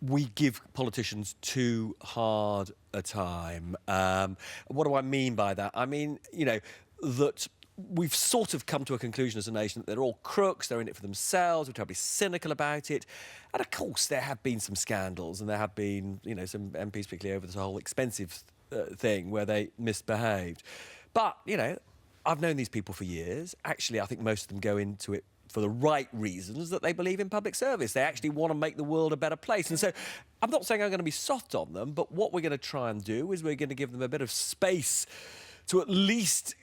we give politicians too hard a time. What do I mean by that? I mean, that we've sort of come to a conclusion as a nation that they're all crooks, they're in it for themselves, we're terribly cynical about it. And of course, there have been some scandals, and there have been, some MPs, particularly over this whole expensive thing where they misbehaved. But, I've known these people for years. Actually, I think most of them go into it for the right reasons, that they believe in public service. They actually want to make the world a better place. And so I'm not saying I'm going to be soft on them, but what we're going to try and do is we're going to give them a bit of space to at least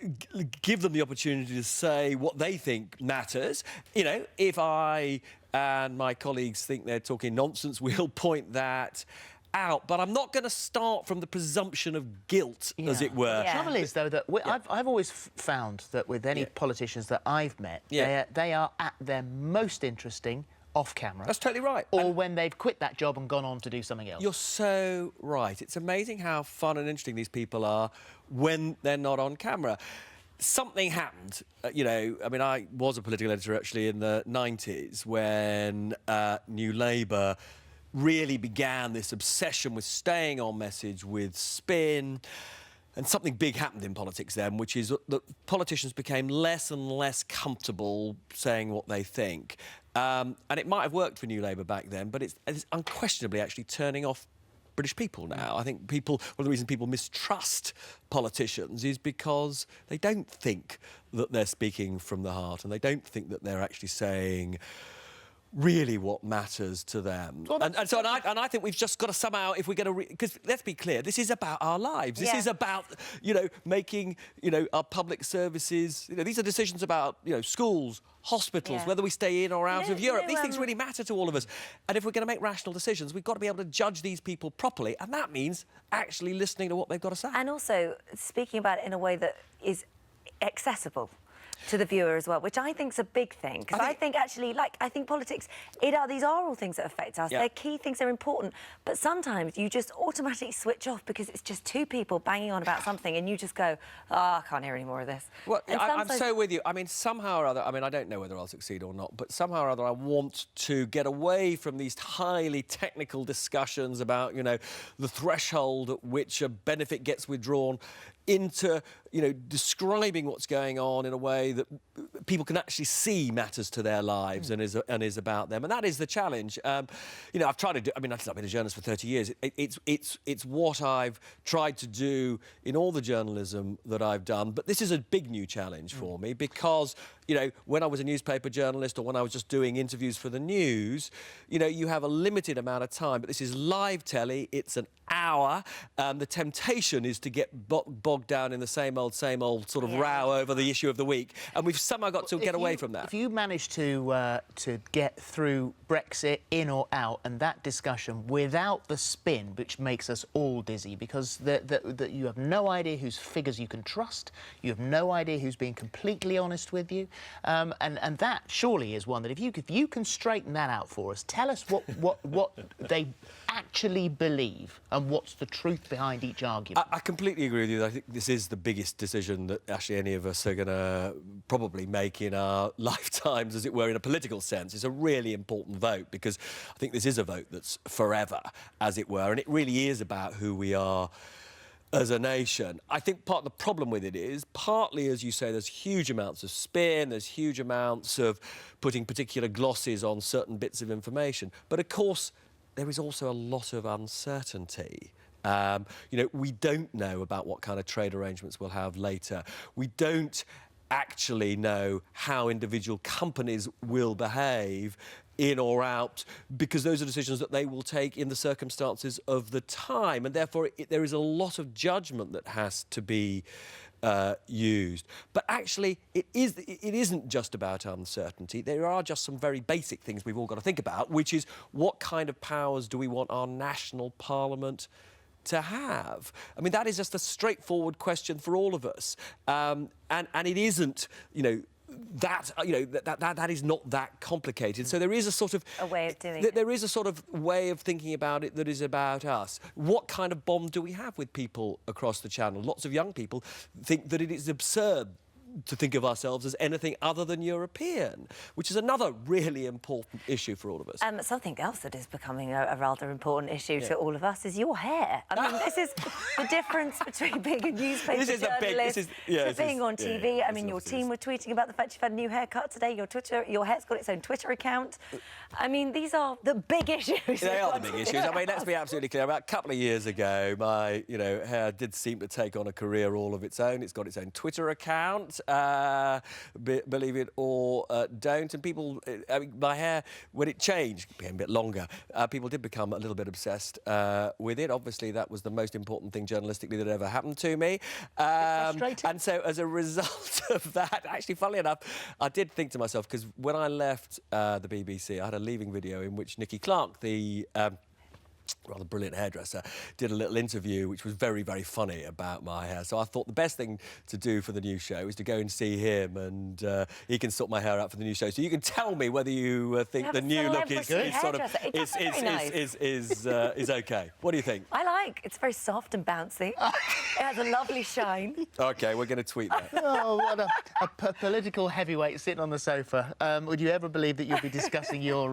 give them the opportunity to say what they think matters. If I and my colleagues think they're talking nonsense, we'll point that out. But I'm not going to start from the presumption of guilt, as it were. The trouble is, though, that I've always found that with any politicians that I've met, they are at their most interesting off-camera. That's totally right. Or when they've quit that job and gone on to do something else. You're so right. It's amazing how fun and interesting these people are when they're not on camera. Something happened, I was a political editor, actually, in the 90s when New Labour really began this obsession with staying on message, with spin. And something big happened in politics then, which is that politicians became less and less comfortable saying what they think. And it might have worked for New Labour back then, but it's unquestionably actually turning off British people now. I think one of the reasons people mistrust politicians is because they don't think that they're speaking from the heart, and they don't think that they're actually saying really what matters to them. Well, and I think we've just got to somehow, if we're going to... Because let's be clear, this is about our lives. This is about, making, our public services... these are decisions about, schools, hospitals, whether we stay in or out of Europe. These things really matter to all of us. And if we're going to make rational decisions, we've got to be able to judge these people properly. And that means actually listening to what they've got to say. And also speaking about it in a way that is accessible to the viewer as well, which I think is a big thing. Because I think actually, I think politics, these are all things that affect us. They're key things, they're important. But sometimes you just automatically switch off because it's just two people banging on about something and you just go, oh, I can't hear any more of this. Well, I'm so with you. I mean, somehow or other, I don't know whether I'll succeed or not, but somehow or other I want to get away from these highly technical discussions about, the threshold at which a benefit gets withdrawn into, describing what's going on in a way that people can actually see matters to their lives and is about them. And that is the challenge. I've tried to do... I've been a journalist for 30 years. It's what I've tried to do in all the journalism that I've done. But this is a big new challenge for me because, when I was a newspaper journalist or when I was just doing interviews for the news, you have a limited amount of time. But this is live telly. It's an hour. The temptation is to get bogged down in the same old sort of row over the issue of the week. And we've somehow got to get away from that. If you manage to get through Brexit, in or out, and that discussion without the spin, which makes us all dizzy, because you have no idea whose figures you can trust, you have no idea who's being completely honest with you, and that surely is one that if you can straighten that out for us, tell us what they actually believe and what's the truth behind each argument. I completely agree with you. I think this is the biggest decision that actually any of us are going to probably make in our lifetimes, as it were, in a political sense. It's a really important vote because I think this is a vote that's forever, as it were, and it really is about who we are as a nation. I think part of the problem with it is, partly, as you say, there's huge amounts of spin, there's huge amounts of putting particular glosses on certain bits of information. But, of course, there is also a lot of uncertainty. We don't know about what kind of trade arrangements we'll have later. We don't actually know how individual companies will behave in or out, because those are decisions that they will take in the circumstances of the time. And therefore, there is a lot of judgment that has to be used. But actually, it isn't just about uncertainty. There are just some very basic things we've all got to think about, which is what kind of powers do we want our national parliament to have? That is just a straightforward question for all of us. And it isn't, that is not that complicated. So there is a sort of... a way of doing it. There is a sort of way of thinking about it that is about us. What kind of bond do we have with people across the channel? Lots of young people think that it is absurd to think of ourselves as anything other than European, which is another really important issue for all of us. Something else that is becoming a rather important issue to all of us is your hair. I mean, this is the difference between being a newspaper journalist to being on TV. I mean, your team were tweeting about the fact you've had a new haircut today. Your hair's got its own Twitter account. I mean, these are the big issues. They are the big issues. I mean, let's be absolutely clear. About a couple of years ago, my hair did seem to take on a career all of its own. It's got its own Twitter account, believe it or don't. And people, I mean, my hair, when it changed, it became a bit longer. People did become a little bit obsessed with it. Obviously, that was the most important thing journalistically that ever happened to me. And so, as a result of that, actually, funnily enough, I did think to myself, because when I left the BBC, I had a leaving video in which Nicky Clark, the rather brilliant hairdresser, did a little interview which was very, very funny about my hair. So I thought the best thing to do for the new show is to go and see him, and he can sort my hair out for the new show. So you can tell me whether you think the new look is sort of is okay. What do you think? I like. It's very soft and bouncy. It has a lovely shine. OK, we're going to tweet that. Oh, what a political heavyweight sitting on the sofa. Would you ever believe that you'd be discussing your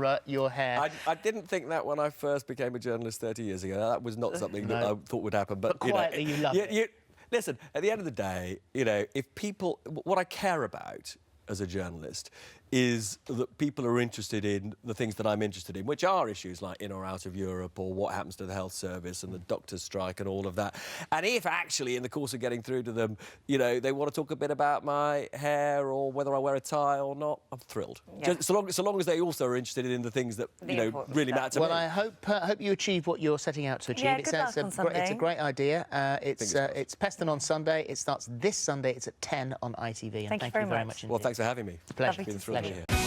hair? I didn't think that when I first became a journalist 30 years ago. That was not something that I thought would happen. But quietly, you love it. Listen, at the end of the day, if people... What I care about as a journalist is that people are interested in the things that I'm interested in, which are issues like in or out of Europe, or what happens to the health service and the doctors' strike and all of that. And if actually, in the course of getting through to them, they want to talk a bit about my hair or whether I wear a tie or not, I'm thrilled. Yeah. Just so long as they also are interested in the things that really matter to me. Well, I hope you achieve what you're setting out to achieve. Yeah, good luck on Sunday. It's a great idea. It's Peston on Sunday. It starts this Sunday. It's at 10 on ITV. And thank you very much. Well, thanks for having me. It's a pleasure. It's been a thrill to be here.